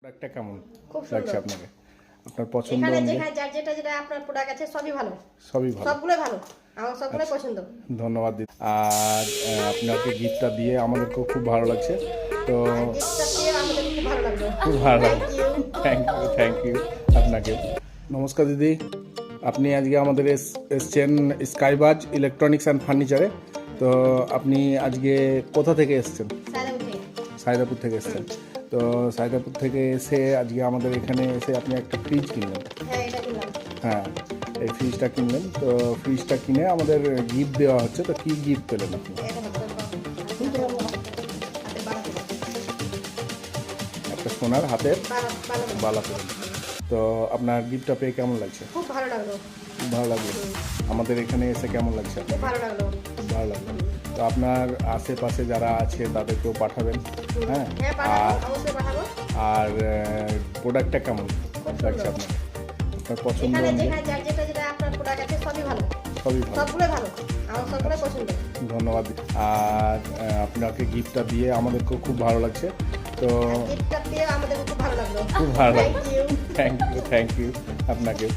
প্রোডাক্টটা কেমন খুব লাগছে সুন্দর। আপনাকে? আপনার পছন্দ এখানে অনুযায়ী যেখানে যার যেটা আপনার প্রোডাক্ট আছে সবই ভালো, সবই ভালো। সবগুলোই ভালো, আমার সবগুলোই আচ্ছা, পছন্দ। ধন্যবাদ দিদি। আর আপনাকে গিফটটা দিয়ে আমাদেরকেও খুব ভালো লাগছে। তো আর গিফটটা পেয়ে আমাদের খুব ভালো লাগলো। খুব ভালো থ্যাংক লাগলো। ইউ। থ্যাংক ইউ আপনাকে। নমস্কার দিদি, আপনি আজকে আমাদের এসছেন স্কাইবাজ ইলেকট্রনিক্স অ্যান্ড ফার্নিচারে। তো আপনি আজকে কোথা থেকে এসছেন? সাদা উঠে। সাইদাপুর থেকে এসছেন। তো সাইদাপুর থেকে এসে আজকে আমাদের এখানে এসে আপনি একটা ফ্রিজ কিনলেন। হ্যাঁ, এটা কিনলাম। হ্যাঁ, এই ফ্রিজটা কিনলেন। তো ফ্রিজটা কিনে আমাদের গিফট দেওয়া হচ্ছে। তো কি গিফট পেলেন আপনি? এটা হাতে বানাতে একটা সোনার হাতের বানাতে বালা পেলেন। তো আপনার গিফটটা পেয়ে কেমন লাগছে? খুব ভালো লাগলো। খুব ভালো লাগলো। আমাদের এখানে এসে কেমন লাগছে আপনার? খুব ভালো লাগলো। খুব ভালো লাগলো। তো আপনার আশেপাশে যারা আছে তাদেরকেও পাঠাবেন। হ্যাঁ, হ্যাঁ, পাঠাবো, আর অবশ্যই পাঠাবো। আর প্রোডাক্টটা কেমন লাগছে সুন্দর। আপনার? আপনার পছন্দ এখানে অনুযায়ী যেখানে যার যেটা আপনার প্রোডাক্ট আছে সবই ভালো, সবই ভালো। সবগুলোই ভালো, আমার সবগুলোই পছন্দ। ধন্যবাদ। আর আপনাকে গিফটটা দিয়ে আমাদেরকেও খুব ভালো লাগছে। তো গিফটটা পেয়ে আমাদের খুব ভালো লাগলো। খুব ভালো লাগলো। Thank you. থ্যাংক ইউ আপনাকে।